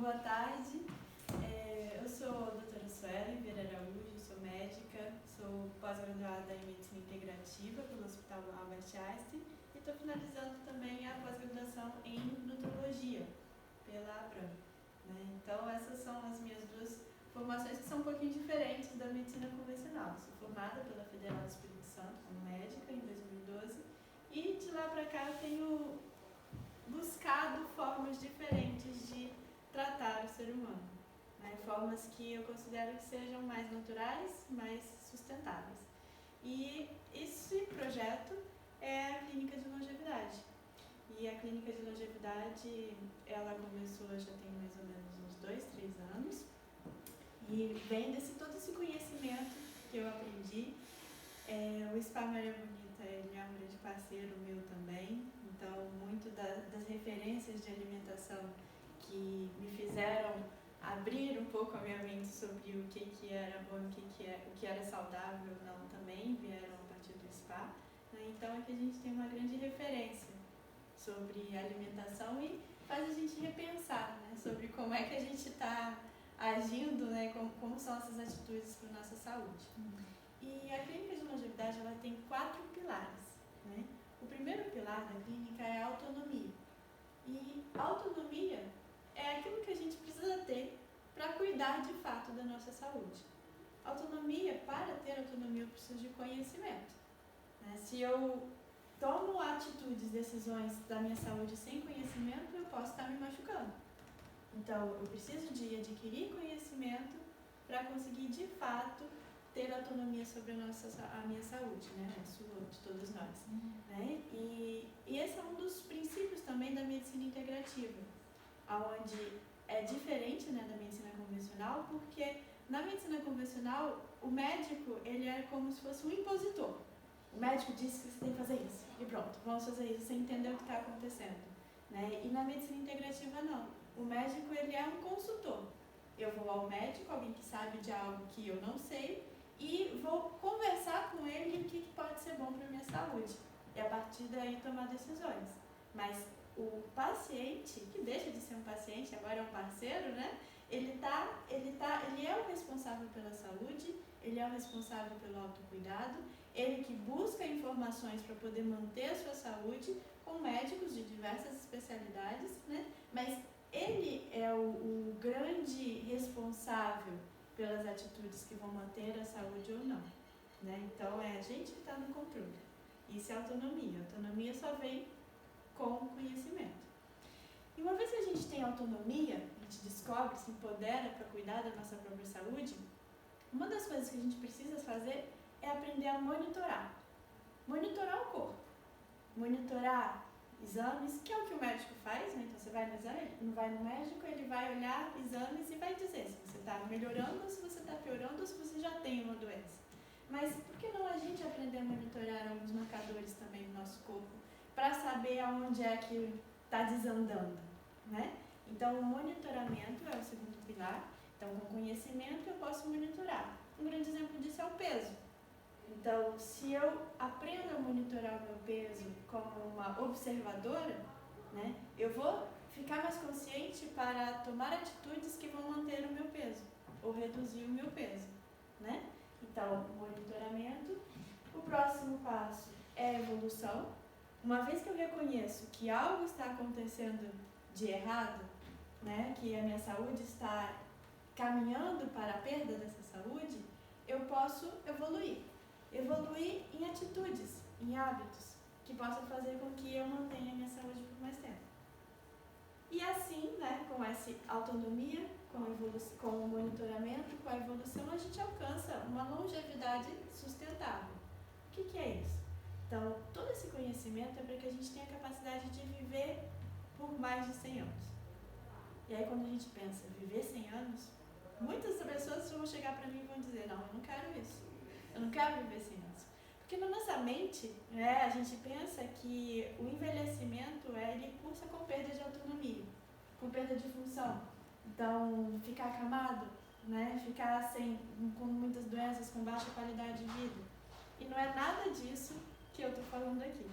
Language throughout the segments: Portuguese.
boa tarde. Eu sou a doutora Sueli Vieira Araújo, sou médica, sou pós-graduada em Medicina Integrativa pelo Hospital Albert Einstein e estou finalizando também a pós-graduação em Nutrologia pela Abram. Então, essas são as minhas duas formações que são um pouquinho diferentes da medicina convencional. Sou formada pela Federal do Espírito Santo como médica em 2012 e de lá para cá eu tenho buscado formas diferentes de tratar o ser humano, formas que eu considero que sejam mais naturais, mais sustentáveis. E esse projeto é a Clínica de Longevidade. E a Clínica de Longevidade, ela começou já tem mais ou menos uns 2, 3 anos e vem todo esse conhecimento que eu aprendi. O Spa Maria Bonita, ele é um grande parceiro meu também, então muito das referências de alimentação que me fizeram abrir um pouco a minha mente sobre o que era bom, o que era saudável ou não também vieram a partir do spa. Então aqui a gente tem uma grande referência sobre alimentação e faz a gente repensar, sobre como é que a gente está agindo, como são essas atitudes para a nossa saúde. E a Clínica de Longevidade ela tem 4 pilares. O primeiro pilar da clínica é a autonomia. E a autonomia é aquilo que a gente precisa ter para cuidar de fato da nossa saúde. Autonomia, para ter autonomia, eu preciso de conhecimento. Se eu tomo atitudes, decisões da minha saúde sem conhecimento, eu posso estar me machucando. Então, eu preciso de adquirir conhecimento para conseguir de fato ter autonomia sobre a minha saúde, a sua, de todos nós. E esse é um dos princípios também da medicina integrativa, onde é diferente da medicina convencional, porque na medicina convencional o médico ele é como se fosse um impositor. O médico disse que você tem que fazer isso e pronto, vamos fazer isso sem entender o que está acontecendo. E na medicina integrativa não, o médico ele é um consultor. Eu vou ao médico, alguém que sabe de algo que eu não sei, e vou conversar com ele o que pode ser bom para a minha saúde. E a partir daí tomar decisões. Mas o paciente, que deixa de ser um paciente, agora é um parceiro, ele é o responsável pela saúde, ele é o responsável pelo autocuidado, ele que busca informações para poder manter a sua saúde com médicos de diversas especialidades, mas ele é o grande responsável pelas atitudes que vão manter a saúde ou não. Então, é a gente que está no controle. Isso é autonomia. Autonomia só vem com conhecimento. E uma vez que a gente tem autonomia, a gente descobre, se empodera para cuidar da nossa própria saúde, uma das coisas que a gente precisa fazer é aprender a monitorar. Monitorar o corpo. Monitorar exames, que é o que o médico faz, Então você vai no exame, vai no médico, ele vai olhar exames e vai dizer se você está melhorando ou se você está piorando ou se você já tem uma doença. Mas por que não a gente aprender a monitorar alguns marcadores também do nosso corpo para saber aonde é que está desandando, Então o monitoramento é o segundo pilar. Então com conhecimento eu posso monitorar. Um grande exemplo disso é o peso. Então, se eu aprendo a monitorar o meu peso como uma observadora, eu vou ficar mais consciente para tomar atitudes que vão manter o meu peso ou reduzir o meu peso, Então, monitoramento. O próximo passo é a evolução. Uma vez que eu reconheço que algo está acontecendo de errado, que a minha saúde está caminhando para a perda dessa saúde, eu posso evoluir. Evoluir em atitudes, em hábitos, que possam fazer com que eu mantenha a minha saúde por mais tempo. E assim, com essa autonomia, com o monitoramento, com a evolução, a gente alcança uma longevidade sustentável. O que é isso? Então, todo esse conhecimento é para que a gente tenha a capacidade de viver por mais de 100 anos. E aí, quando a gente pensa viver 100 anos, muitas pessoas vão chegar para mim e vão dizer, não, eu não quero isso. Eu não quero viver 100 anos. Porque na nossa mente, a gente pensa que o envelhecimento ele cursa com perda de autonomia, com perda de função. Então, ficar acamado, ficar com muitas doenças, com baixa qualidade de vida. E não é nada disso que eu estou falando aqui.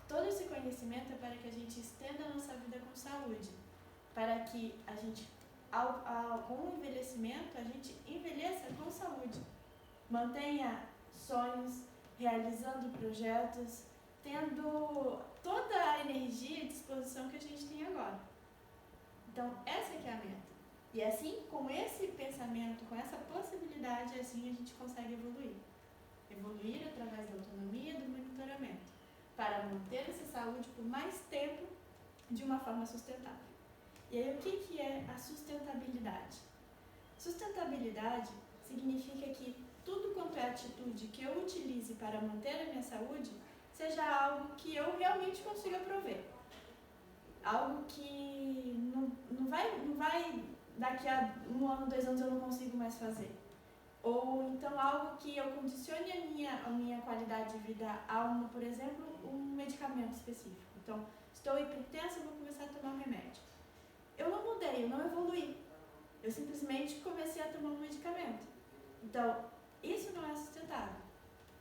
Todo esse conhecimento é para que a gente estenda a nossa vida com saúde. para que a gente, com o envelhecimento, a gente envelheça com saúde, mantenha sonhos, realizando projetos, tendo toda a energia e disposição que a gente tem agora. Então, essa que é a meta. E assim, com esse pensamento, com essa possibilidade, assim a gente consegue evoluir. Evoluir através da autonomia e do monitoramento, para manter essa saúde por mais tempo de uma forma sustentável. E aí, o que é a sustentabilidade? Sustentabilidade significa que tudo quanto é atitude que eu utilize para manter a minha saúde seja algo que eu realmente consiga prover. Algo que não vai daqui a 1 ano, 2 anos eu não consigo mais fazer. Ou então algo que eu condicione a minha qualidade de vida a, por exemplo, um medicamento específico. Então, estou hipertensa, vou começar a tomar um remédio. Eu não mudei, eu não evoluí. Eu simplesmente comecei a tomar um medicamento. Então, isso não é sustentável.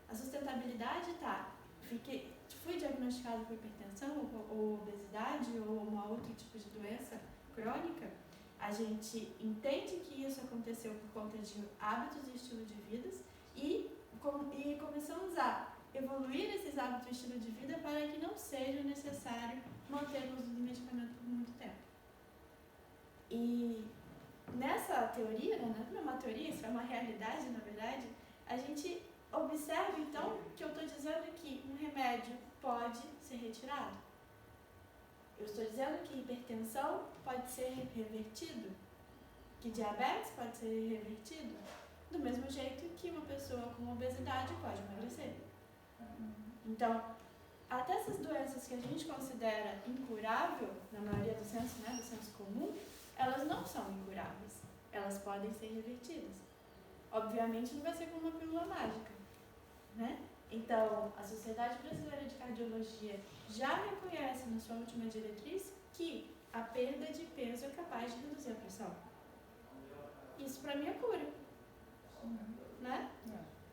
A sustentabilidade fui diagnosticado com hipertensão ou obesidade ou um outro tipo de doença crônica, a gente entende que isso aconteceu por conta de hábitos e estilo de vida e começamos a evoluir esses hábitos e estilo de vida para que não seja necessário manter o uso do medicamento por muito tempo. E nessa teoria, né, não é uma teoria, isso é uma realidade, na verdade, a gente observa então que eu estou dizendo que um remédio pode ser retirado. Eu estou dizendo que hipertensão pode ser revertido, que diabetes pode ser revertido, do mesmo jeito que uma pessoa com obesidade pode emagrecer. Então, até essas doenças que a gente considera incurável, na maioria do senso comum, elas não são incuráveis, elas podem ser revertidas. Obviamente não vai ser com uma pílula mágica, né? Então, a Sociedade Brasileira de Cardiologia já reconhece na sua última diretriz que a perda de peso é capaz de reduzir a pressão. Isso para mim é cura, né?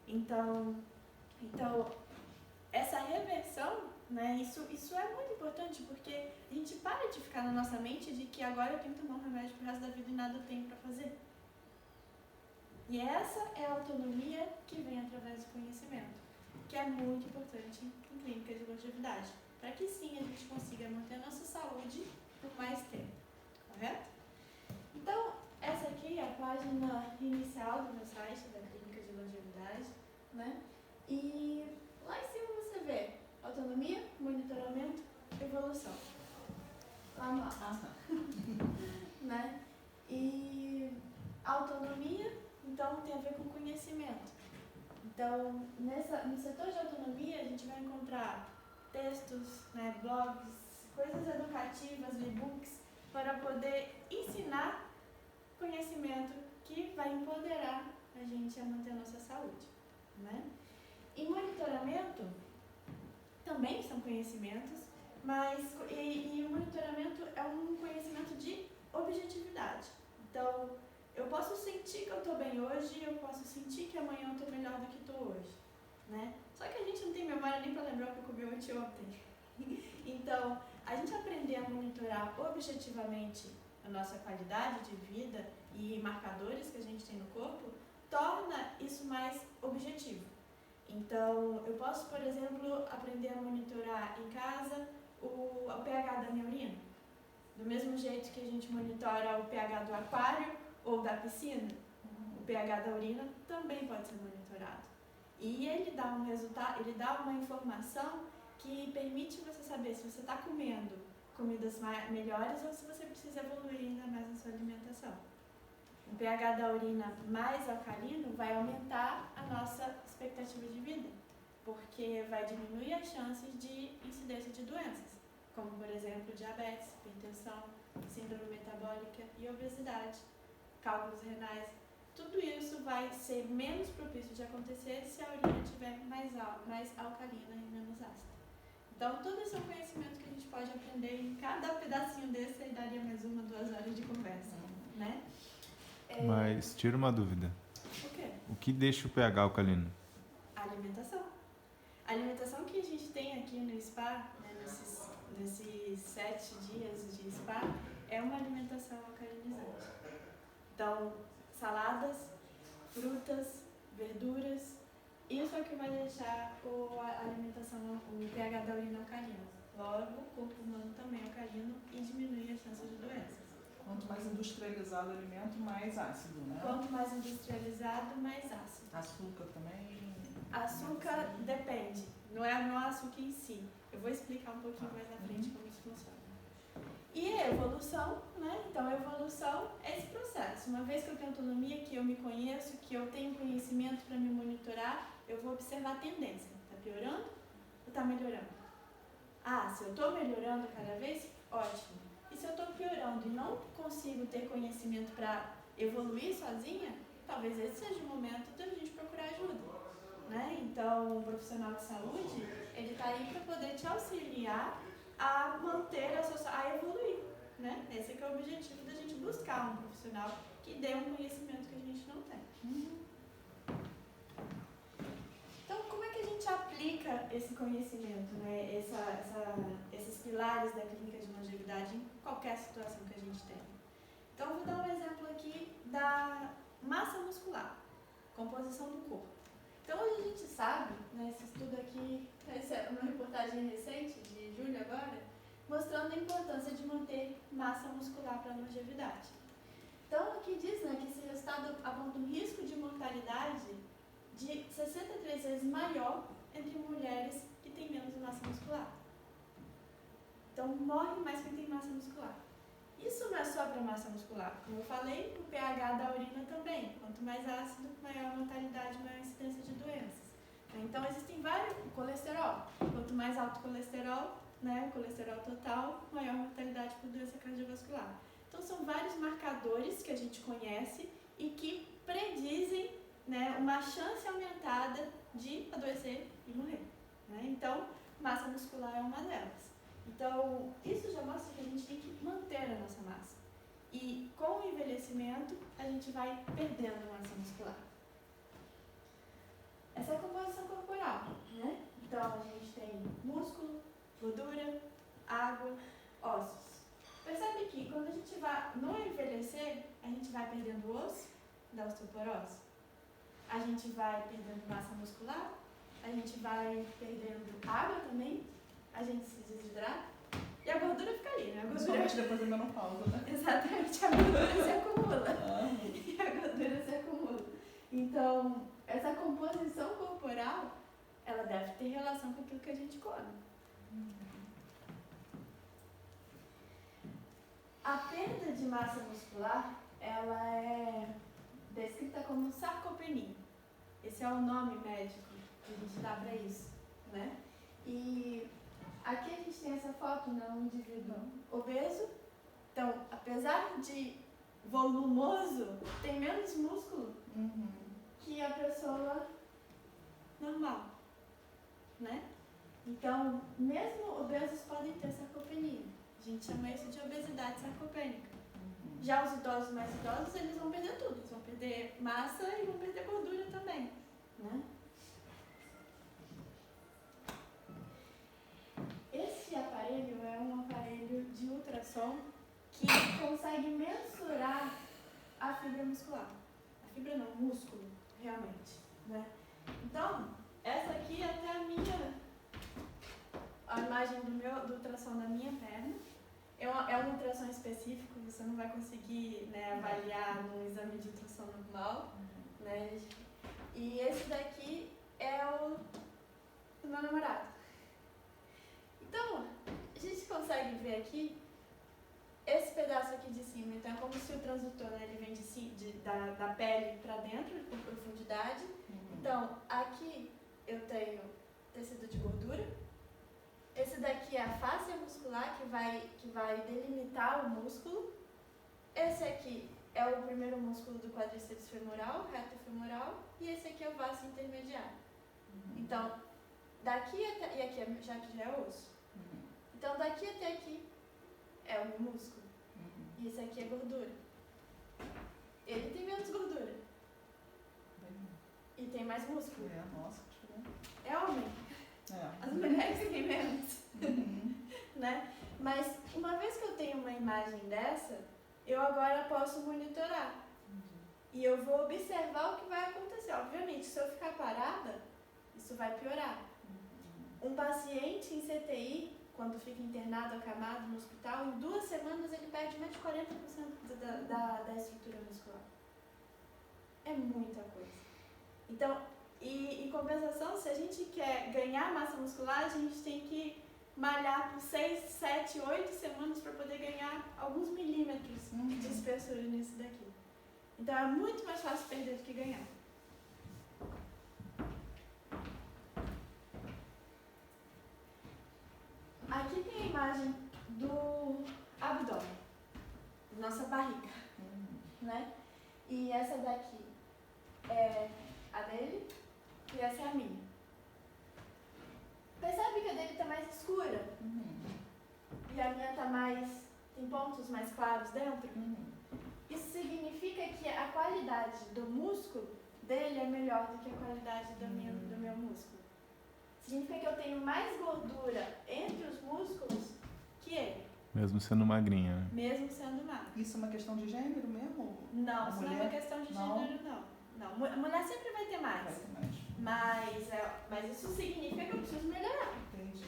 Então, essa reversão, né, isso é muito importante porque a gente para de ficar na nossa mente de que agora eu tenho que tomar um remédio pro resto da vida e nada eu tenho para fazer. E essa é a autonomia que vem através do conhecimento, que é muito importante em clínica de longevidade, para que sim a gente consiga manter a nossa saúde por mais tempo, correto? Então, essa aqui é a página inicial do meu site da clínica de longevidade, né? E lá em cima você vê autonomia, monitoramento, evolução. Lá né? E autonomia, então, tem a ver com conhecimento. Então, no setor de autonomia, a gente vai encontrar textos, né, blogs, coisas educativas, e-books, para poder ensinar conhecimento que vai empoderar a gente a manter a nossa saúde, né? E monitoramento também são conhecimentos, mas o monitoramento é um conhecimento de objetividade. Então, eu posso sentir que eu estou bem hoje, eu posso sentir que amanhã eu estou melhor do que estou hoje, né? Só que a gente não tem memória nem para lembrar o que eu comi ontem. Então, a gente aprender a monitorar objetivamente a nossa qualidade de vida e marcadores que a gente tem no corpo, torna isso mais objetivo. Então, eu posso, por exemplo, aprender a monitorar em casa o pH da minha urina. Do mesmo jeito que a gente monitora o pH do aquário ou da piscina, o pH da urina também pode ser monitorado. E ele dá um resultado, ele dá uma informação que permite você saber se você está comendo comidas melhores ou se você precisa evoluir ainda mais na sua alimentação. O pH da urina mais alcalino vai aumentar a nossa expectativa de vida, porque vai diminuir as chances de incidência de doenças, como por exemplo diabetes, hipertensão, síndrome metabólica e obesidade, cálculos renais. Tudo isso vai ser menos propício de acontecer se a urina estiver mais alcalina e menos ácida. Então, tudo isso é um conhecimento que a gente pode aprender em cada pedacinho desse e daria mais 1, 2 horas de conversa, né? Mas, tira uma dúvida. O quê? O que deixa o pH alcalino? A alimentação. A alimentação que a gente tem aqui no spa, né, nesses 7 dias de spa, é uma alimentação Então, saladas, frutas, verduras, isso é o que vai deixar a alimentação, o pH da urina alcalino. Logo, o corpo humano também é alcalino e diminui as chances de doenças. Quanto mais industrializado o alimento, mais ácido, né? Quanto mais industrializado, mais ácido. Açúcar também? Açúcar depende, não é o açúcar em si. Eu vou explicar um pouquinho mais na frente como isso funciona. E a evolução, né? Então, a evolução é esse processo. Uma vez que eu tenho autonomia, que eu me conheço, que eu tenho conhecimento para me monitorar, eu vou observar a tendência. Está piorando ou está melhorando? Ah, se eu estou melhorando cada vez, ótimo. E se eu estou piorando e não consigo ter conhecimento para evoluir sozinha, talvez esse seja o momento da gente procurar ajuda, né? Então, o profissional de saúde, ele está aí para poder te auxiliar a manter a evoluir, né? Esse é que é o objetivo da gente buscar um profissional que dê um conhecimento que a gente não tem. Então, como é que a gente aplica esse conhecimento, né? Esses pilares da clínica de longevidade em qualquer situação que a gente tem? Então, eu vou dar um exemplo aqui da massa muscular, composição do corpo. Então, hoje a gente sabe, né, esse estudo aqui, essa é uma reportagem recente, de julho agora, mostrando a importância de manter massa muscular para a longevidade. Então, aqui diz, né, que esse resultado aponta um risco de mortalidade de 63 vezes maior entre mulheres que têm menos massa muscular. Então, morre mais quem tem massa muscular. Isso não é só para massa muscular. Como eu falei, o pH da urina também. Quanto mais ácido, maior a mortalidade, maior a incidência de doenças. Então, existem vários... O colesterol. Quanto mais alto o colesterol, né, o colesterol total, maior a mortalidade por doença cardiovascular. Então, são vários marcadores que a gente conhece e que predizem, né, uma chance aumentada de adoecer e morrer, né? Então, massa muscular é uma delas. Então, isso já mostra que a gente tem que manter a nossa massa. E com o envelhecimento, a gente vai perdendo massa muscular. Essa é a composição corporal, né? Então, a gente tem músculo, gordura, água, ossos. Percebe que quando a gente vai no envelhecer, a gente vai perdendo osso da osteoporose. A gente vai perdendo massa muscular, a gente vai perdendo água também, a gente se desidrata e a gordura fica ali, né? A gordura... Principalmente depois da menopausa, né? Exatamente, a gordura se acumula. E a gordura se acumula. Então, essa composição corporal, ela deve ter relação com aquilo que a gente come. A perda de massa muscular, ela é descrita como sarcopenia. Esse é o nome médico que a gente dá para isso, né? E aqui a gente tem essa foto, né? Um indivíduo obeso. Então, apesar de volumoso, tem menos músculo que a pessoa normal, né? Então, mesmo obesos podem ter sarcopenia. A gente chama isso de obesidade sarcopênica. Já os idosos mais idosos, eles vão perder tudo. Eles vão perder massa e vão perder gordura também, né? Esse aparelho é um aparelho de ultrassom que consegue mensurar a fibra muscular. A fibra não, o músculo, realmente, né? Então, essa aqui é até a imagem do ultrassom da minha perna. É um ultrassom específico, você não vai conseguir, né, avaliar num exame de ultrassom normal, né? E esse daqui é o meu namorado. Então, a gente consegue ver aqui esse pedaço aqui de cima. Então, é como se o transdutor, né, ele vem da pele para dentro, por profundidade. Então, aqui eu tenho tecido de gordura. Esse daqui é a fáscia muscular que vai delimitar o músculo. Esse aqui é o primeiro músculo do quadríceps femoral, reto femoral, e esse aqui é o vasto intermediário. Então, daqui até... E aqui já é osso. Então, daqui até aqui é o meu músculo. E esse aqui é gordura. Ele tem menos gordura. E tem mais músculo. Nossa, é homem. As mulheres têm menos. Né? Mas uma vez que eu tenho uma imagem dessa, eu agora posso monitorar. E eu vou observar o que vai acontecer. Obviamente, se eu ficar parada, isso vai piorar. Um paciente em CTI, quando fica internado, acamado no hospital, em 2 semanas ele perde mais de 40% da estrutura muscular. É muita coisa. Então, em compensação, se a gente quer ganhar massa muscular, a gente tem que malhar por 6, 7, 8 semanas para poder ganhar alguns milímetros de espessura nisso daqui. Então, é muito mais fácil perder do que ganhar. Aqui tem a imagem do abdômen, nossa barriga, né? E essa daqui é a dele e essa é a minha. Percebe que a dele está mais escura? E a minha tem pontos mais claros dentro? Isso significa que a qualidade do músculo dele é melhor do que a qualidade do meu músculo. Significa que eu tenho mais gordura entre os músculos que ele. Mesmo sendo magrinha, né? Mesmo sendo magro. Isso é uma questão de gênero mesmo? Não, isso não é uma questão de gênero, não. A mulher sempre vai ter mais. Vai ter mais. Mas isso significa que eu preciso melhorar. Entendi.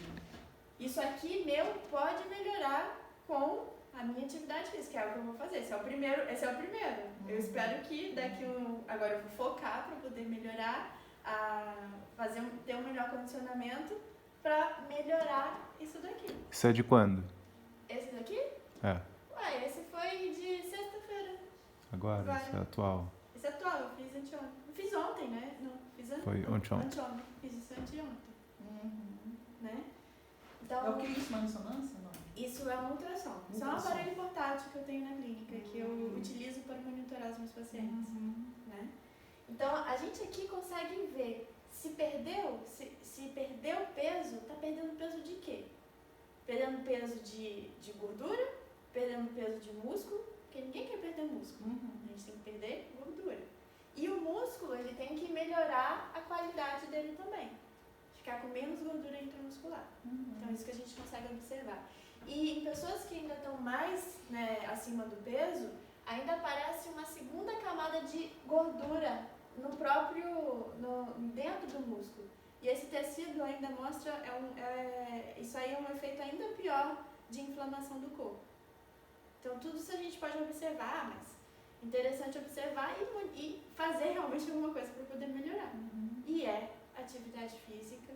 Isso aqui meu pode melhorar com a minha atividade física, que é o que eu vou fazer. Esse é o primeiro. Eu espero que agora eu vou focar para poder melhorar, ter um melhor condicionamento para melhorar isso daqui. Isso é de quando? Esse daqui? É. Ué, esse foi de sexta-feira. Agora, esse é atual. Esse é atual, eu fiz anteontem. Eu fiz ontem, né? Não, fiz Foi anteontem. Anteontem. Fiz isso anteontem. Né? Então, é o que isso? Uma ressonância? Não. Isso é um ultrassom. Isso é um aparelho portátil que eu tenho na clínica, que eu utilizo para monitorar os meus pacientes. Né? Então, a gente aqui consegue ver se perdeu peso, está perdendo peso de quê? Perdendo peso de gordura, perdendo peso de músculo, porque ninguém quer perder músculo. A gente tem que perder gordura. E o músculo, ele tem que melhorar a qualidade dele também. Ficar com menos gordura intramuscular. Então, é isso que a gente consegue observar. E em pessoas que ainda estão mais, né, acima do peso, ainda aparece uma segunda camada de gordura dentro do músculo. E esse tecido ainda mostra, isso aí é um efeito ainda pior de inflamação do corpo. Então, tudo isso a gente pode observar, mas interessante observar e fazer realmente alguma coisa para poder melhorar. E é atividade física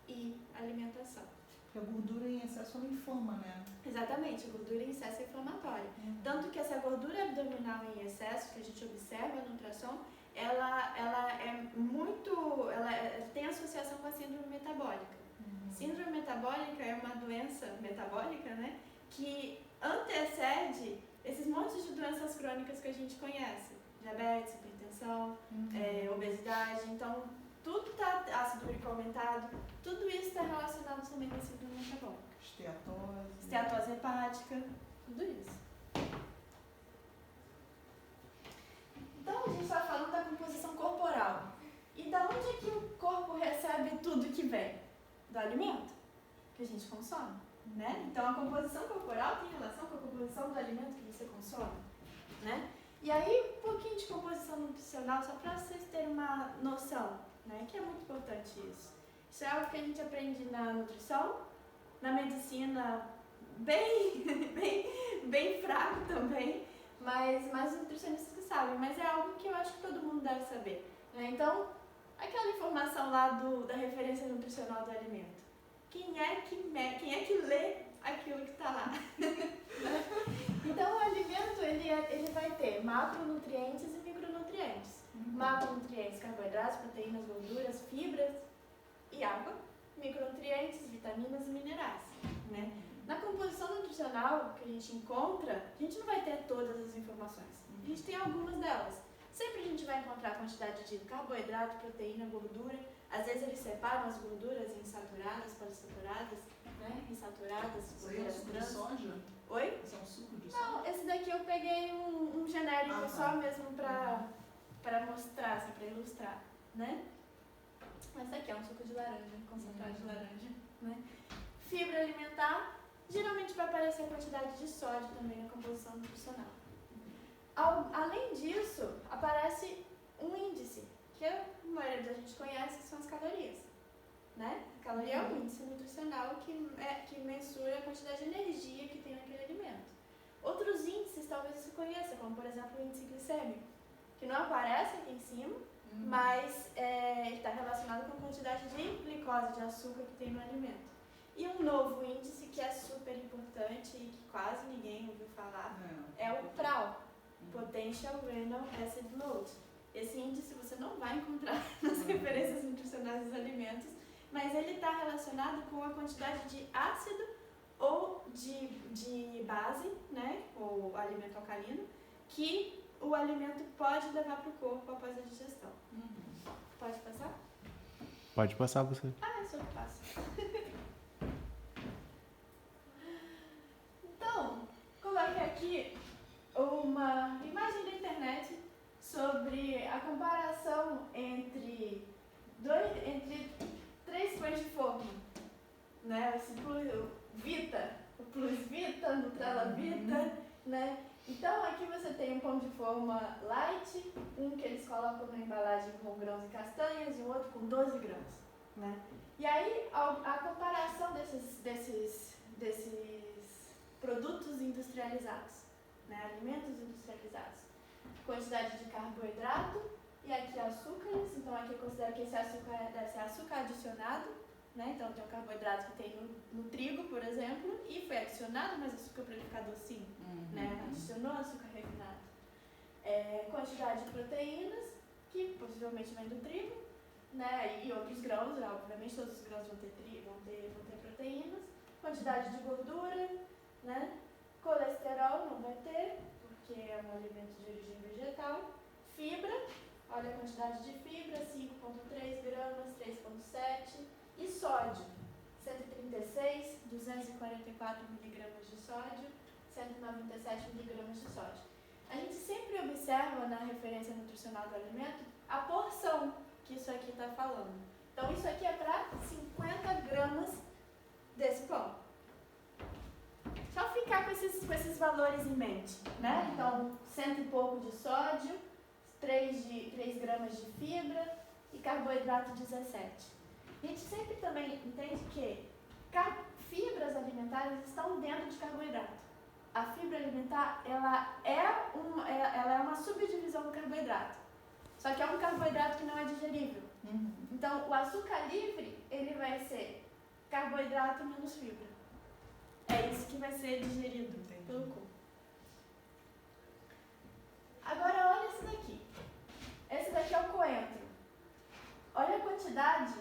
e alimentação. Porque a gordura em excesso não inflama, né? Exatamente, a gordura em excesso é inflamatória. Tanto que essa gordura abdominal em excesso, que a gente observa no ultrassom, ela tem associação com a síndrome metabólica. Síndrome metabólica é uma doença metabólica, né, que antecede esses montes de doenças crônicas que a gente conhece. Diabetes, hipertensão, obesidade. Então, tudo está, ácido úrico aumentado, tudo isso está relacionado também com a síndrome metabólica. Esteatose hepática, tudo isso. Então, a gente está falando da composição corporal. E da onde é que o corpo recebe tudo que vem? Do alimento que a gente consome, né? Então, a composição corporal tem relação com a composição do alimento que você consome, né? E aí, um pouquinho de composição nutricional, só para vocês terem uma noção, né? Que é muito importante isso. Isso é algo que a gente aprende na nutrição, na medicina, bem fraco também, mas os nutricionistas que sabem. Mas é algo que eu acho que todo mundo deve saber, né? Então, aquela informação lá da referência nutricional do alimento. Quem é que lê aquilo que está lá? Então, o alimento ele vai ter macronutrientes e micronutrientes. Macronutrientes, carboidratos, proteínas, gorduras, fibras e água. Micronutrientes, vitaminas e minerais, né? Na composição nutricional que a gente encontra, a gente não vai ter todas as informações. A gente tem algumas delas. Sempre a gente vai encontrar a quantidade de carboidrato, proteína, gordura. Às vezes eles separam as gorduras em saturadas, polissaturadas, né? Insaturadas, gorduras suco trans. de soja? Oi? Esse é um suco de soja? Não, esse daqui eu peguei um genérico só mesmo para mostrar, assim, para ilustrar, né? Esse daqui é um suco de laranja, concentrado de laranja, né? Fibra alimentar, geralmente vai aparecer a quantidade de sódio também na composição nutricional. Além disso, aparece um índice, que a maioria da gente conhece, que são as calorias. Né? A caloria é um índice nutricional que mensura a quantidade de energia que tem naquele alimento. Outros índices talvez você conheça, como por exemplo o índice glicêmico, que não aparece aqui em cima, mas ele está relacionado com a quantidade de glicose, de açúcar que tem no alimento. E um novo índice que é super importante e que quase ninguém ouviu falar é o PRAL, Potential Renal Acid Load. Esse índice você não vai encontrar nas referências nutricionais dos alimentos, mas ele está relacionado com a quantidade de ácido ou de base, né, ou alimento alcalino, que o alimento pode levar para o corpo após a digestão. Pode passar? Pode passar você. Ah, isso eu passo. Então, coloquei aqui uma imagem da internet sobre a comparação entre três pães de forma, né? O Plus Vita, Nutella Vita, né? Então aqui você tem um pão de forma light, um que eles colocam na embalagem com grãos e castanhas e o outro com 12 grãos, né? E aí a comparação desses produtos industrializados, né? Alimentos industrializados, quantidade de carboidrato e aqui açúcares, então aqui eu considero que esse açúcar deve ser açúcar adicionado, né? Então tem um carboidrato que tem no trigo, por exemplo, e foi adicionado, mas açúcar para ele ficar docinho, né? Adicionou açúcar refinado. Quantidade de proteínas, que possivelmente vem do trigo, né? E outros grãos, obviamente todos os grãos vão ter proteínas. Quantidade de gordura, né? Colesterol não vai ter, porque é um alimento de origem vegetal. Fibra, olha a quantidade de fibra, 5,3 gramas, 3,7. E sódio, 136, 244 miligramas de sódio, 197 miligramas de sódio. A gente sempre observa na referência nutricional do alimento a porção que isso aqui está falando. Então isso aqui é para 50 gramas desse pão. Só ficar com esses valores em mente, né? Então, 100 e pouco de sódio, 3 gramas de fibra e carboidrato 17. A gente sempre também entende que fibras alimentares estão dentro de carboidrato. A fibra alimentar, ela é uma subdivisão do carboidrato. Só que é um carboidrato que não é digerível. Então, o açúcar livre, ele vai ser carboidrato menos fibra. É isso que vai ser digerido pelo corpo. Agora, olha esse daqui. Esse daqui é o coentro. Olha a quantidade,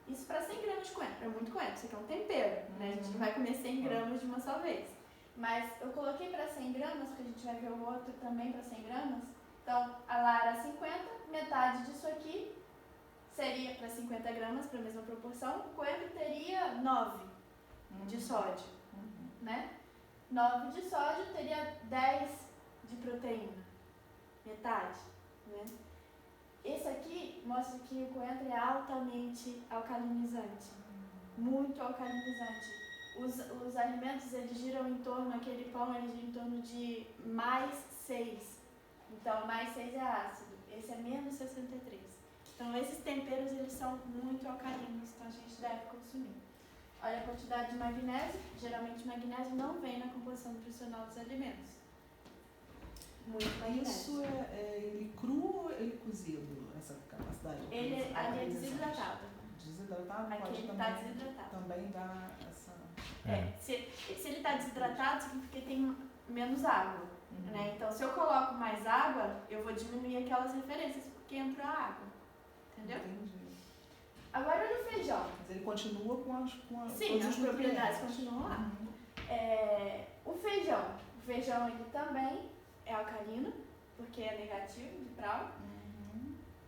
isso para 100 gramas de coentro. É muito coentro, isso aqui é um tempero, né? A gente não vai comer 100 gramas de uma só vez. Mas eu coloquei para 100 gramas, porque a gente vai ver o outro também para 100 gramas. Então, a lá era 50, metade disso aqui seria para 50 gramas, para a mesma proporção. O coentro teria 9 de sódio, né? 9 de sódio teria 10 de proteína, metade, né? Esse aqui mostra que o coentro é altamente alcalinizante, muito alcalinizante. Os alimentos, eles giram em torno, aquele pão, ele gira em torno de mais 6. Então, mais 6 é ácido. Esse é menos 63. Então, esses temperos, eles são muito alcalinos, então a gente deve consumir. Olha a quantidade de magnésio. Geralmente, magnésio não vem na composição nutricional dos alimentos. Muito magnésio. Isso é ele cru ou ele cozido, essa capacidade? Ele é desidratado. Desidratado? Aqui ele está desidratado. Também dá essa... Se ele está desidratado, significa que tem menos água. Né? Então, se eu coloco mais água, eu vou diminuir aquelas referências, porque entra a água. Entendeu? Entendi. Agora, olha o feijão. Mas ele continua com as Sim, as propriedades continuam lá. O feijão, ele também é alcalino, porque é negativo, de PRAL.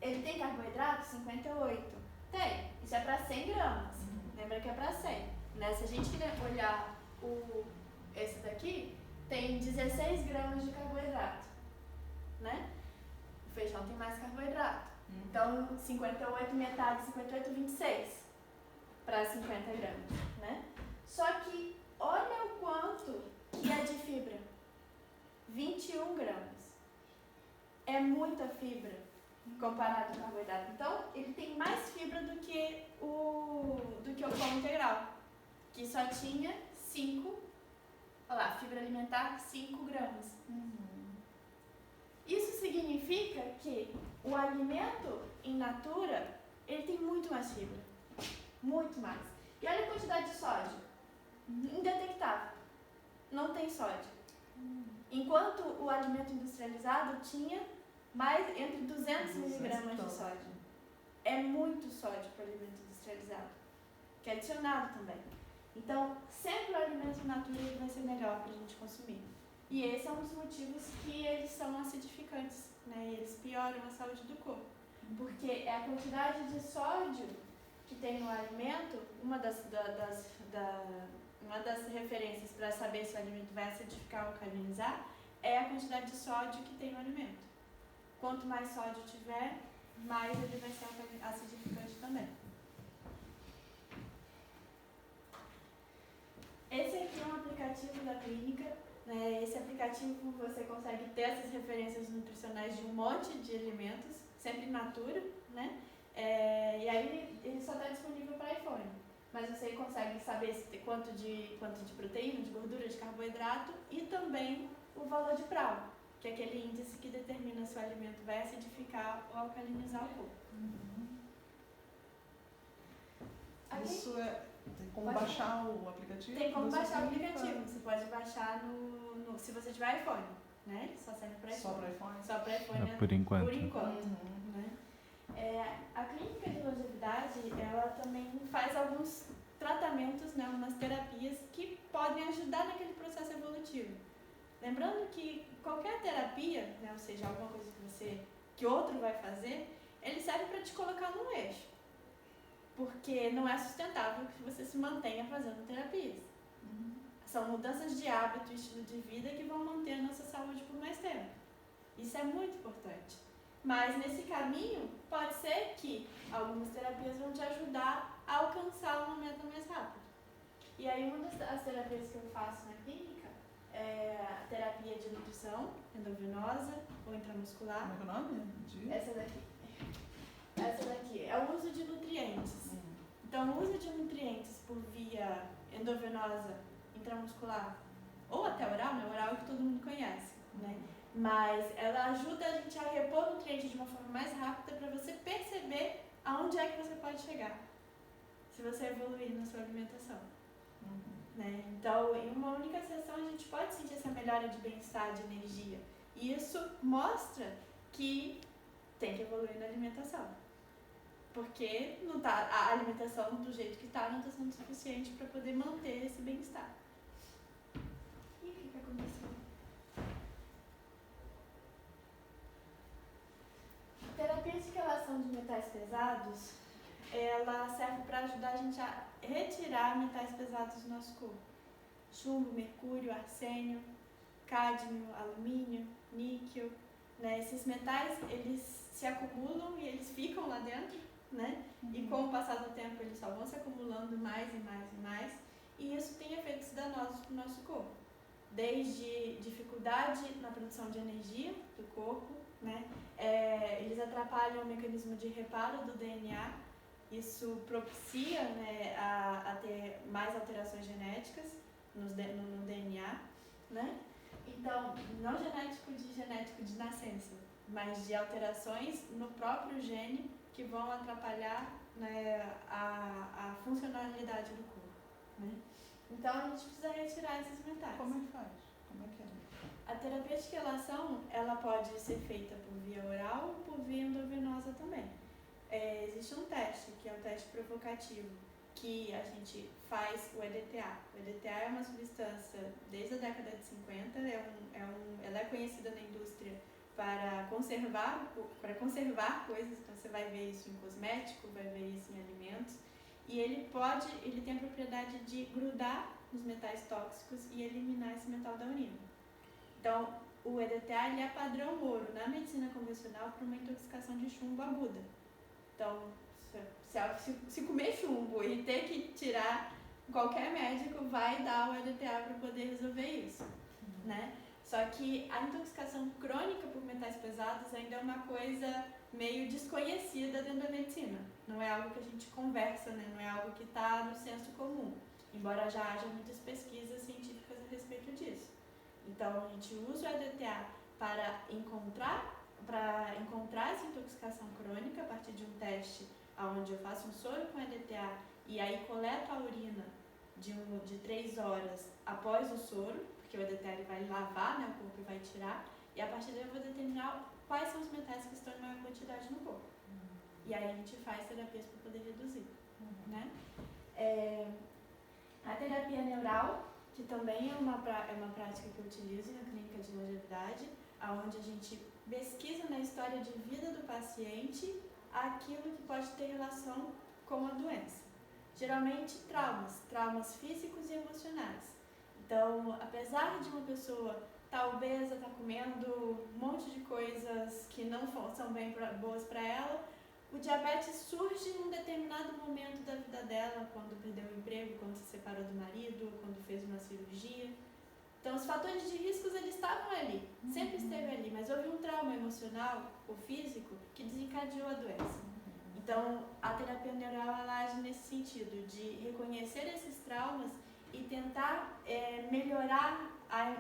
Ele tem carboidrato? 58. Tem. Isso é para 100 gramas. Lembra que é para 100. Né? Se a gente olhar esse daqui, tem 16 gramas de carboidrato. Né? O feijão tem mais carboidrato. Então, 58 metade, 58, 26 para 50 gramas. Né? Só que, olha o quanto que é de fibra. 21 gramas. é muita fibra comparado ao carboidrato. Então, ele tem mais fibra do que o pão integral, que só tinha 5, olha lá, fibra alimentar 5 gramas. Isso significa que o alimento in natura, ele tem muito mais fibra, muito mais. E olha a quantidade de sódio, indetectável, não tem sódio. Enquanto o alimento industrializado tinha mais entre 200 miligramas de sódio. É muito sódio para o alimento industrializado, que é adicionado também. Então, sempre o alimento in natura ele vai ser melhor para a gente consumir. E esse é um dos motivos que eles são acidificantes, né? E eles pioram a saúde do corpo. Porque é a quantidade de sódio que tem no alimento, uma das referências para saber se o alimento vai acidificar ou alcalinizar é a quantidade de sódio que tem no alimento. Quanto mais sódio tiver, mais ele vai ser acidificante também. Esse aqui é um aplicativo da clínica, né? Esse aplicativo você consegue ter essas referências nutricionais de um monte de alimentos, sempre in natura, né? E aí ele só está disponível para iPhone, mas você consegue saber quanto de proteína, de gordura, de carboidrato e também o valor de Prau, que é aquele índice que determina se o alimento vai acidificar ou alcalinizar o corpo. Isso tem como baixar o aplicativo? Tem como baixar o aplicativo. Você pode baixar se você tiver iPhone, né? Ele só serve para iPhone. Só para iPhone? Só para iPhone, né? Por enquanto. Por enquanto, né? A clínica de longevidade, ela também faz alguns tratamentos, né? Umas terapias que podem ajudar naquele processo evolutivo. Lembrando que qualquer terapia, né? Ou seja, alguma coisa que outro vai fazer, ele serve para te colocar no eixo. Porque não é sustentável que você se mantenha fazendo terapias. São mudanças de hábito e estilo de vida que vão manter a nossa saúde por mais tempo. Isso é muito importante. Mas nesse caminho, pode ser que algumas terapias vão te ajudar a alcançar uma meta mais rápido. E aí uma das terapias que eu faço na clínica é a terapia de nutrição endovenosa ou intramuscular. Como é o nome? Essa daqui é o uso de nutrientes. Então, o uso de nutrientes por via endovenosa, intramuscular ou até oral, né? Oral é o que todo mundo conhece, né? Mas ela ajuda a gente a repor nutrientes de uma forma mais rápida para você perceber aonde é que você pode chegar se você evoluir na sua alimentação. Né? Então, em uma única sessão, a gente pode sentir essa melhora de bem-estar, de energia. E isso mostra que tem que evoluir na alimentação. Porque não tá, a alimentação do jeito que está não está sendo suficiente para poder manter esse bem-estar. E o que aconteceu? A terapia de quelação de metais pesados, ela serve para ajudar a gente a retirar metais pesados do nosso corpo. Chumbo, mercúrio, arsênio, cádmio, alumínio, níquel. Né? Esses metais, eles se acumulam e eles ficam lá dentro, né? E com o passar do tempo eles só vão se acumulando mais e mais e mais. E isso tem efeitos danosos para o nosso corpo. Desde dificuldade na produção de energia do corpo, né? Eles atrapalham o mecanismo de reparo do DNA. Isso propicia, né, a ter mais alterações genéticas no DNA, né? Então, não genético de nascença, mas de alterações no próprio gene que vão atrapalhar, né, a funcionalidade do corpo, né? Então, a gente precisa retirar esses metais. Como é que faz? Como é que é? A terapia de quelação, ela pode ser feita por via oral ou por via endovenosa também. Existe um teste, que é o teste provocativo, que a gente faz o EDTA. O EDTA é uma substância desde a década de 50, ela é conhecida na indústria para conservar coisas, então você vai ver isso em cosmético, vai ver isso em alimentos, e ele tem a propriedade de grudar nos metais tóxicos e eliminar esse metal da urina. Então, o EDTA ele é padrão ouro na medicina convencional para uma intoxicação de chumbo aguda. Então, se comer chumbo e ter que tirar, qualquer médico vai dar o EDTA para poder resolver isso, né? Só que a intoxicação crônica por metais pesados ainda é uma coisa meio desconhecida dentro da medicina. Não é algo que a gente conversa, né? Não é algo que está no senso comum, embora já haja muitas pesquisas científicas a respeito disso. Então, a gente usa o EDTA para encontrar essa intoxicação crônica a partir de um teste onde eu faço um soro com EDTA e aí coleto a urina de 3 horas após o soro, porque o EDTA ele vai lavar, né, o corpo vai tirar, e a partir daí eu vou determinar quais são os metais que estão em maior quantidade no corpo. E aí a gente faz terapias para poder reduzir. Né? A terapia neural, que também é uma prática que eu utilizo na clínica de longevidade, onde a gente pesquisa na história de vida do paciente aquilo que pode ter relação com a doença. Geralmente traumas físicos e emocionais. Então, apesar de uma pessoa estar obesa, estar comendo um monte de coisas que não são bem boas para ela, o diabetes surge num determinado momento da vida dela, quando perdeu o emprego, quando se separou do marido, quando fez uma cirurgia. Então, os fatores de riscos, eles estavam ali, sempre esteve ali, mas houve um trauma emocional ou físico que desencadeou a doença. Então, a terapia neural, ela age nesse sentido, de reconhecer esses traumas e tentar melhorar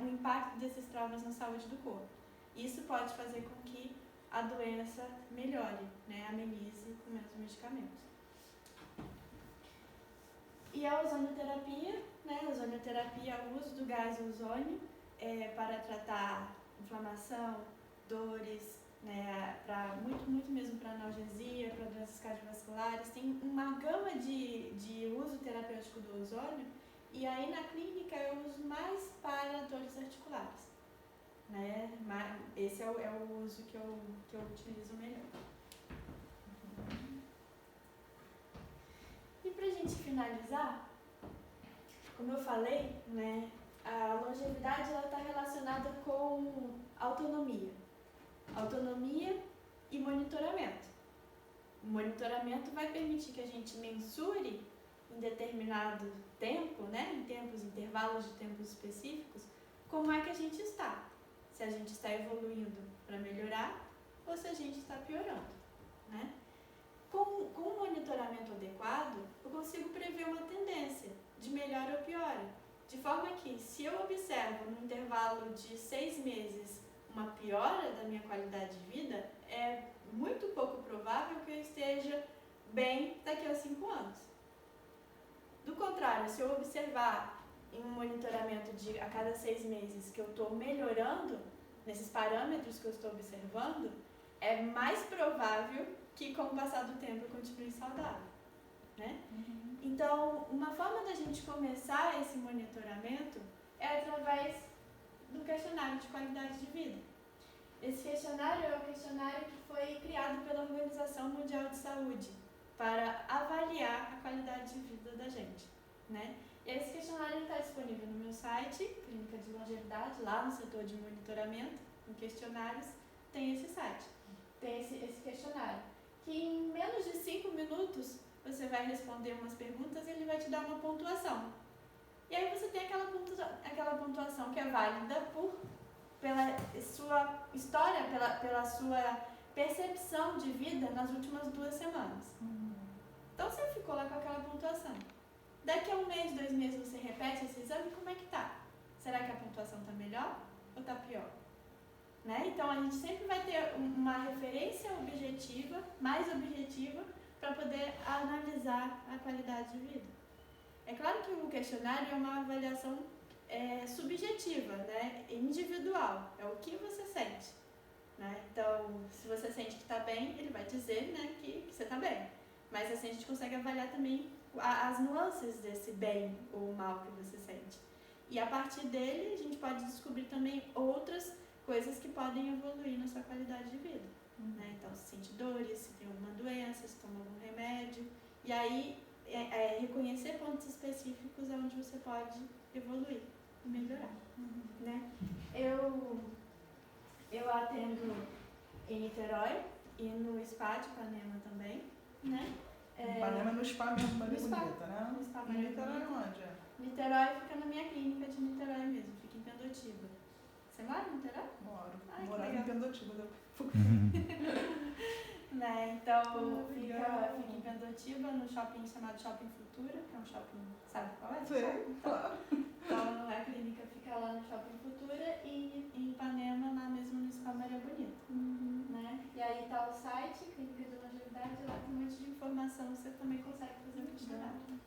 o impacto desses traumas na saúde do corpo. Isso pode fazer com que a doença melhore, né, amenize com menos medicamentos. E a ozonioterapia, né, a ozonioterapia é o uso do gás ozônio para tratar inflamação, dores, né, muito mesmo para analgesia, para doenças cardiovasculares. Tem uma gama de uso terapêutico do ozônio, e aí na clínica eu uso mais para dores articulares. Né? Esse é o uso que eu utilizo melhor. E para a gente finalizar, como eu falei, né, a longevidade está relacionada com autonomia e monitoramento. O monitoramento vai permitir que a gente mensure em determinado tempo, né, em intervalos de tempos específicos, como é que a gente está. Se a gente está evoluindo para melhorar ou se a gente está piorando. Né? Com um monitoramento adequado, eu consigo prever uma tendência de melhora ou piora. De forma que, se eu observo no intervalo de 6 meses uma piora da minha qualidade de vida, é muito pouco provável que eu esteja bem daqui a 5 anos. Do contrário, se eu observar em um monitoramento de a cada 6 meses que eu estou melhorando nesses parâmetros que eu estou observando, é mais provável que com o passar do tempo eu continue saudável. Né? Então, uma forma da gente começar esse monitoramento é através do questionário de qualidade de vida. Esse questionário é um questionário que foi criado pela Organização Mundial de Saúde para avaliar a qualidade de vida da gente. Né? E esse questionário está disponível no meu site, Clínica de Longevidade, lá no setor de monitoramento, em questionários, tem esse site, tem esse questionário, que em menos de 5 minutos você vai responder umas perguntas e ele vai te dar uma pontuação. E aí você tem aquela pontuação que é válida pela sua história, pela sua percepção de vida nas últimas 2 semanas. Então você ficou lá com aquela pontuação. Daqui a 1 mês, 2 meses você repete esse exame, como é que tá? Será que a pontuação está melhor ou está pior? Né? Então a gente sempre vai ter uma referência objetiva, mais objetiva, para poder analisar a qualidade de vida. É claro que o questionário é uma avaliação subjetiva, né? Individual, é o que você sente. Né? Então, se você sente que está bem, ele vai dizer, né, que você está bem. Mas assim a gente consegue avaliar também as nuances desse bem ou mal que você sente. E a partir dele, a gente pode descobrir também outras coisas que podem evoluir na sua qualidade de vida. Né? Então, se sente dores, se tem alguma doença, se toma algum remédio. E aí, reconhecer pontos específicos onde você pode evoluir e melhorar. Né? Eu atendo em Niterói e no SPA de Ipanema também. Né? Ipanema no SPA mesmo, Maria no SPA, Bonita, né? No SPA E Niterói onde? Niterói fica na minha clínica de Niterói mesmo, fica em Pendotiba. Você mora em Niterói? Moro. Ai, que Morar em legal. Pendotiba. Né? Então, Legal. fica em Pendotiba, no shopping chamado Shopping Futura, que é um shopping, sabe qual é? Sei, claro. Então, a clínica fica lá no Shopping Futura e em Ipanema, na mesma Municipal Maria Bonita. Né? E aí tá o site, Clínica de Longevidade, lá tem um monte de informação, você também consegue fazer o questionário.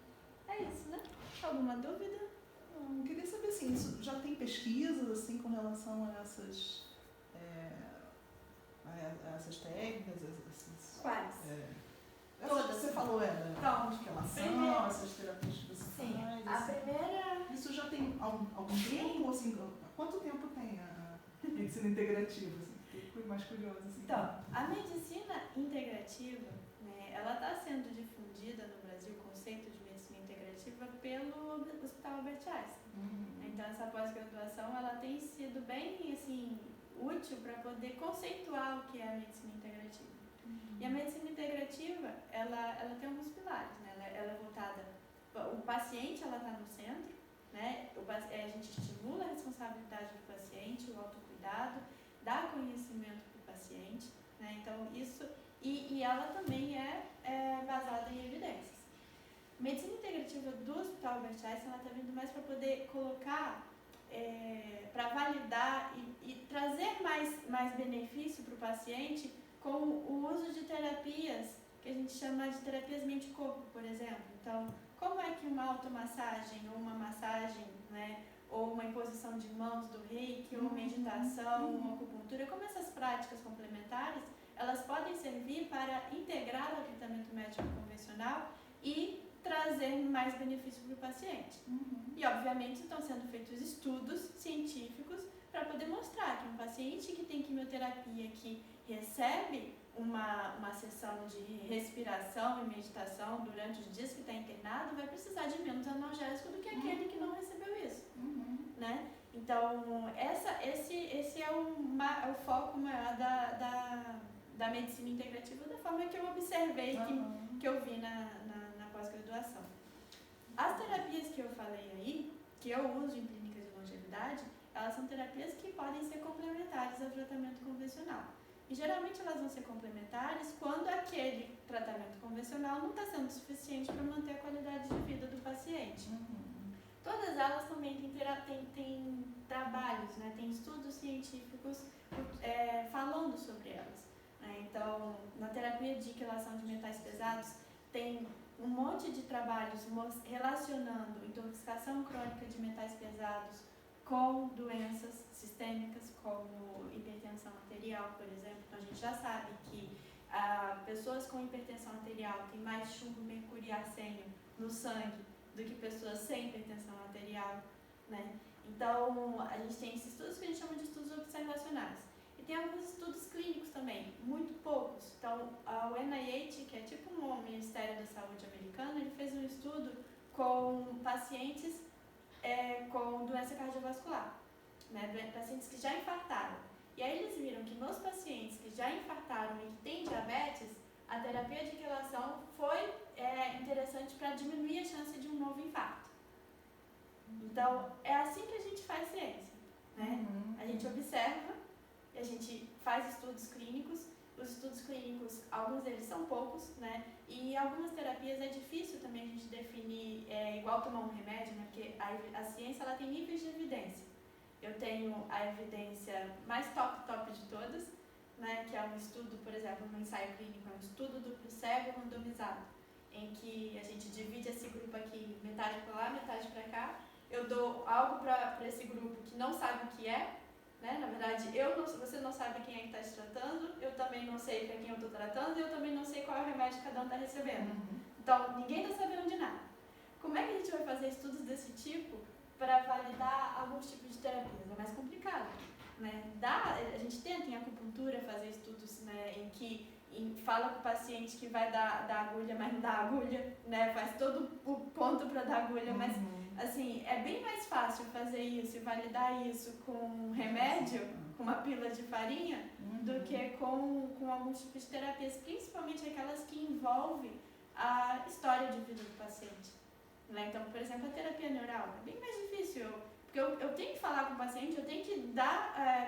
É isso, né? Alguma dúvida? Eu queria saber assim, isso já tem pesquisas assim com relação a essas técnicas, esses, Quais? essas Todas. que você falou, né? Então, De relação, primeiro- essas terapias que você Sim, faz. a assim. primeira... Isso já tem algum tempo, assim, quanto tempo tem a medicina integrativa? Assim? Fiquei mais curiosa. Assim. Então, a medicina integrativa, né, ela está sendo difundida no Brasil, o conceito de medicina integrativa, pelo Hospital Albert Einstein. Então, essa pós-graduação, ela tem sido bem, assim, útil para poder conceituar o que é a medicina integrativa. E a medicina integrativa, ela tem alguns pilares, né? Ela é voltada, o paciente, ela está no centro, né? A gente estimula a responsabilidade do paciente, o autocuidado, dá conhecimento para o paciente, né? Então, isso, e ela também é baseada em evidências. A medicina integrativa do Hospital Albert Einstein, ela está vindo mais para poder colocar, para validar e trazer mais benefício para o paciente com o uso de terapias que a gente chama de terapias mente-corpo, por exemplo. Então, como é que uma automassagem ou uma massagem, né, ou uma imposição de mãos do reiki, ou meditação, uma acupuntura, como essas práticas complementares, elas podem servir para integrar o tratamento médico convencional e trazer mais benefício para o paciente. E, obviamente, estão sendo feitos estudos científicos para poder mostrar que um paciente que tem quimioterapia, que recebe uma sessão de respiração e meditação durante os dias que está internado, vai precisar de menos analgésico do que aquele que não recebeu isso. Né? Então, esse é o foco maior da medicina integrativa, da forma que eu observei, que eu vi na pós-graduação. As terapias que eu falei aí, que eu uso em clínicas de longevidade, elas são terapias que podem ser complementares ao tratamento convencional. E geralmente elas vão ser complementares quando aquele tratamento convencional não está sendo suficiente para manter a qualidade de vida do paciente. Todas elas também têm trabalhos, né, tem estudos científicos falando sobre elas. Né? Então, na terapia de quelação de metais pesados, tem um monte de trabalhos relacionando intoxicação crônica de metais pesados com doenças sistêmicas como hipertensão arterial, por exemplo. Então, a gente já sabe que pessoas com hipertensão arterial têm mais chumbo, mercúrio e arsênio no sangue do que pessoas sem hipertensão arterial, né? Então, a gente tem esses estudos que a gente chama de estudos observacionais. E tem alguns estudos clínicos também, muito poucos. Então, o NIH, que é tipo um Ministério da Saúde americano, ele fez um estudo com pacientes com doença cardiovascular, né? Pacientes que já infartaram. E aí eles viram que nos pacientes que já infartaram e que têm diabetes, a terapia de quelação foi interessante para diminuir a chance de um novo infarto. Então, é assim que a gente faz ciência, né? A gente observa, a gente faz estudos clínicos. Os estudos clínicos, alguns deles são poucos, né? E algumas terapias é difícil também a gente definir, igual tomar um remédio, né? Porque a ciência ela tem níveis de evidência. Eu tenho a evidência mais top de todas, né? Que é um estudo, por exemplo, no ensaio clínico, é um estudo duplo cego randomizado, em que a gente divide esse grupo aqui, metade para lá, metade para cá. Eu dou algo para esse grupo que não sabe o que é, né? Na verdade, você não sabe quem é que está te tratando, eu também não sei para quem eu estou tratando, e eu também não sei qual é o remédio que cada um está recebendo. Então, ninguém está sabendo de nada. Como é que a gente vai fazer estudos desse tipo para validar alguns tipos de terapias? É mais complicado, né? A gente tenta em acupuntura fazer estudos, né, em que fala com o paciente que vai dar agulha, mas não dá agulha, né? Faz todo o ponto para dar agulha, mas assim, é bem mais fácil fazer isso e validar isso com um remédio, com uma pílula de farinha, do que com alguns tipos de terapias, principalmente aquelas que envolvem a história de vida do paciente. Né? Então, por exemplo, a terapia neural é bem mais difícil, porque Porque eu tenho que falar com o paciente, eu tenho que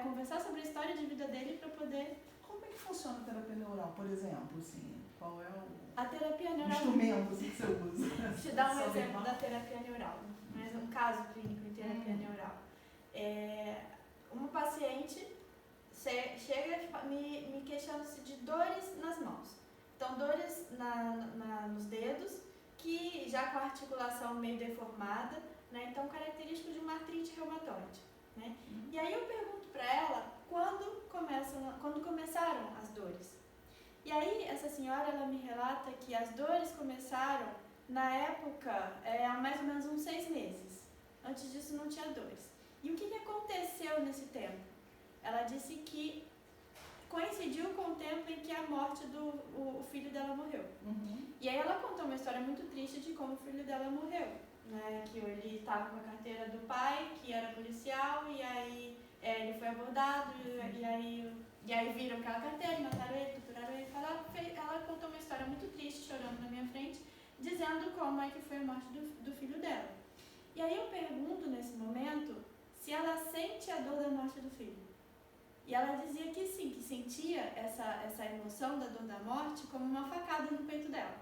conversar sobre a história de vida dele para poder... Como é que funciona a terapia neural, por exemplo? Assim, qual é A terapia o neural... instrumento assim, que você usa? Deixa eu dar um exemplo da terapia neural, mas um caso clínico em terapia neural. Uma paciente chega me queixando-se de dores nas mãos. Então, dores nos dedos, que já com a articulação meio deformada, né? Então, característico de uma artrite reumatoide. Né? E aí eu pergunto para ela quando começaram as dores. E aí essa senhora ela me relata que as dores começaram na época, há mais ou menos uns 6 meses. Antes disso não tinha dores. E o que aconteceu nesse tempo? Ela disse que coincidiu com o tempo em que a morte o filho dela morreu. E aí ela contou uma história muito triste de como o filho dela morreu. Né? Que ele estava com a carteira do pai, que era policial, e aí ele foi abordado, e aí viram aquela carteira, mataram ele, torturaram ele. Ela contou uma história muito triste, chorando na minha frente, dizendo como é que foi a morte do filho dela. E aí eu pergunto nesse momento se ela sente a dor da morte do filho. E ela dizia que sim, que sentia essa emoção da dor da morte como uma facada no peito dela.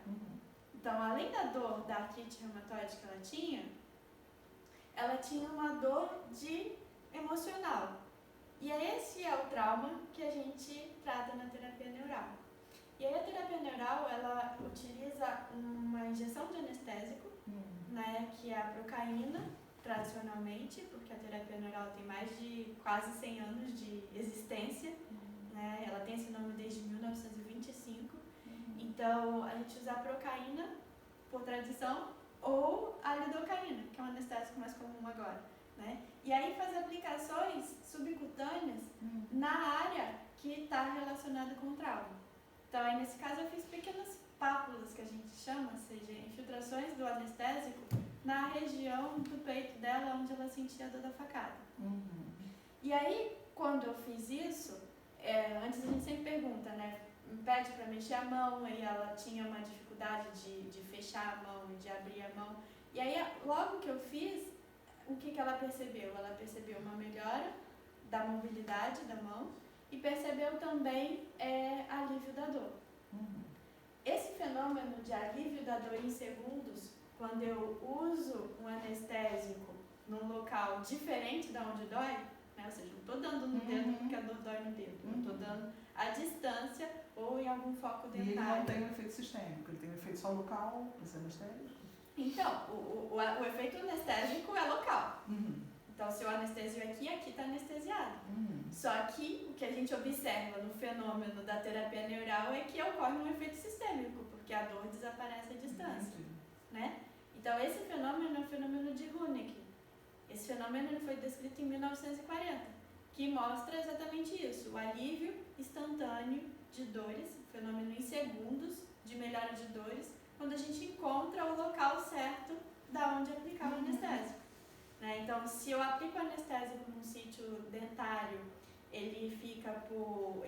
Então, além da dor da artrite reumatoide que ela tinha uma dor emocional. E esse é o trauma que a gente trata na terapia neural. E aí a terapia neural, ela utiliza uma injeção de anestésico, né, que é a procaína, tradicionalmente, porque a terapia neural tem mais de quase 100 anos de existência, né, ela tem esse nome desde 1925, então a gente usa a procaína, por tradição, ou a lidocaína, que é um anestésico mais comum agora, né, e aí faz aplicações subcutâneas na área que está relacionada com o trauma. Então aí nesse caso eu fiz pequenas pápulas, que a gente chama, ou seja, infiltrações do anestésico na região do peito dela, onde ela sentia a dor da facada. E aí, quando eu fiz isso, antes a gente sempre pergunta, né? Me pede para mexer a mão, e ela tinha uma dificuldade de fechar a mão e de abrir a mão. E aí, logo que eu fiz, o que ela percebeu? Ela percebeu uma melhora da mobilidade da mão e percebeu também alívio da dor. Esse fenômeno de alívio da dor em segundos, quando eu uso um anestésico num local diferente da onde dói, né? Ou seja, não estou dando no dedo porque a dor dói no dedo, eu estou dando à distância ou em algum foco dentário. E ele não tem um efeito sistêmico, ele tem um efeito só local, esse anestésico? Então, o efeito anestésico é local. Então, se eu anestesio aqui está anestesiado. Só que o que a gente observa no fenômeno da terapia neural é que ocorre um efeito sistêmico, porque a dor desaparece à distância. Né? Então, esse fenômeno é o fenômeno de Runeke. Esse fenômeno ele foi descrito em 1940, que mostra exatamente isso, o alívio instantâneo de dores, fenômeno em segundos de melhora de dores, quando a gente encontra o local certo da onde aplicar o anestésico. Né? Então, se eu aplico o anestésico num sítio dentário, ele fica por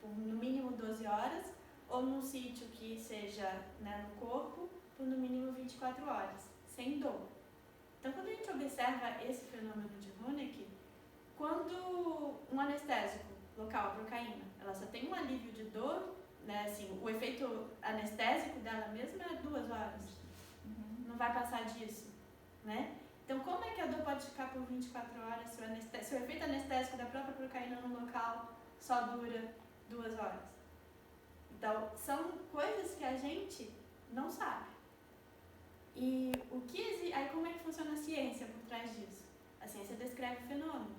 no mínimo 12 horas, ou num sítio que seja, né, no corpo, por no mínimo 24 horas, sem dor. Então, quando a gente observa esse fenômeno de Runeke, quando um anestésico local, a procaína, ela só tem um alívio de dor, né, assim, o efeito anestésico dela mesma é 2 horas. Não vai passar disso, né? Então, como é que a dor pode ficar por 24 horas se o efeito anestésico da própria procaína no local só dura 2 horas? Então, são coisas que a gente não sabe. E aí como é que funciona a ciência por trás disso? A ciência descreve o fenômeno.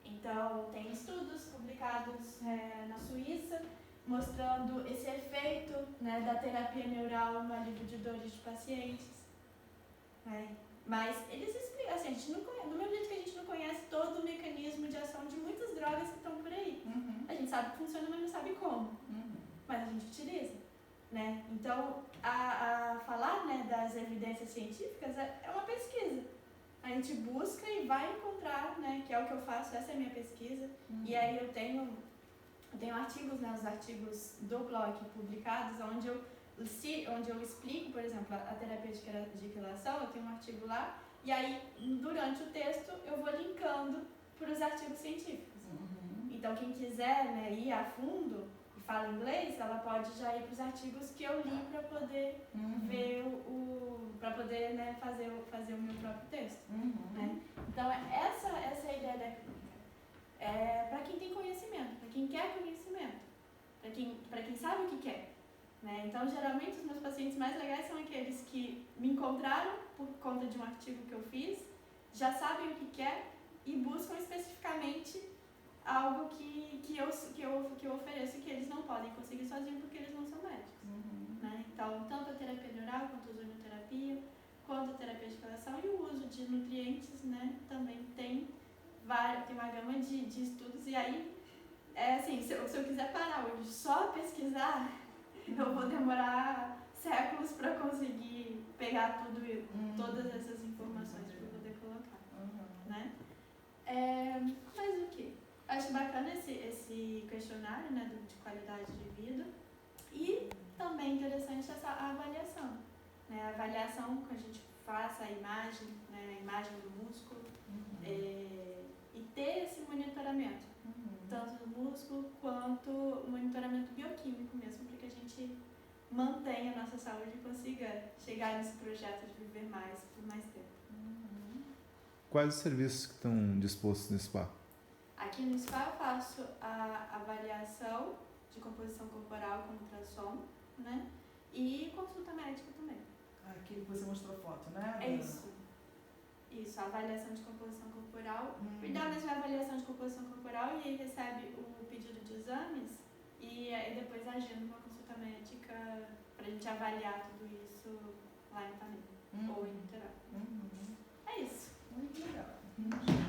Então, tem estudos publicados na Suíça mostrando esse efeito, né, da terapia neural no alívio de dores de pacientes. Né? Mas eles explicam, assim, a gente não conhece, do mesmo jeito que a gente não conhece todo o mecanismo de ação de muitas drogas que estão por aí. A gente sabe que funciona, mas não sabe como. Mas a gente utiliza. Né? Então, a falar, né, das evidências científicas é uma pesquisa. A gente busca e vai encontrar, né, que é o que eu faço, essa é a minha pesquisa. E aí eu tenho artigos, né, os artigos do blog publicados, onde eu explico, por exemplo, a terapia de quelação. Eu tenho um artigo lá E aí, durante o texto, eu vou linkando para os artigos científicos. Então, quem quiser, né, ir a fundo e fala inglês, ela pode já ir para os artigos que eu li para poder ver para poder, né, fazer o meu próprio texto. Né? Então, essa é a ideia da clínica. É para quem tem conhecimento, para quem quer conhecimento, para quem sabe o que quer. Né? Então, geralmente, os meus pacientes mais legais são aqueles que me encontraram por conta de um artigo que eu fiz, já sabem o que quer e buscam especificamente algo que eu ofereço que eles não podem conseguir sozinhos porque eles não são médicos. Né? Então, tanto a terapia neural, quanto a ozonioterapia, quanto a terapia de calação e o uso de nutrientes, né, também tem uma gama de estudos. E aí, assim, se eu quiser parar hoje só pesquisar, eu vou demorar séculos para conseguir pegar todas essas informações para poder colocar. Né? Mas o que? Acho bacana esse questionário, né, de qualidade de vida e também interessante a avaliação. Né? A avaliação que a gente faça a imagem, né, a imagem do músculo e ter esse monitoramento, tanto do músculo quanto monitoramento bioquímico mesmo, para que a gente mantenha a nossa saúde e consiga chegar nesse projeto de viver mais por mais tempo. Quais os serviços que estão dispostos no SPA? Aqui no SPA eu faço a avaliação de composição corporal com ultrassom, né? E consulta médica também. Aqui você mostrou foto, né? É isso. Isso, a avaliação de composição corporal. E dá mesmo a avaliação de composição corporal e aí recebe o pedido de exames e aí depois agenda uma consulta médica pra gente avaliar tudo isso lá em Ipanema ou em Niterói. É isso. Muito legal.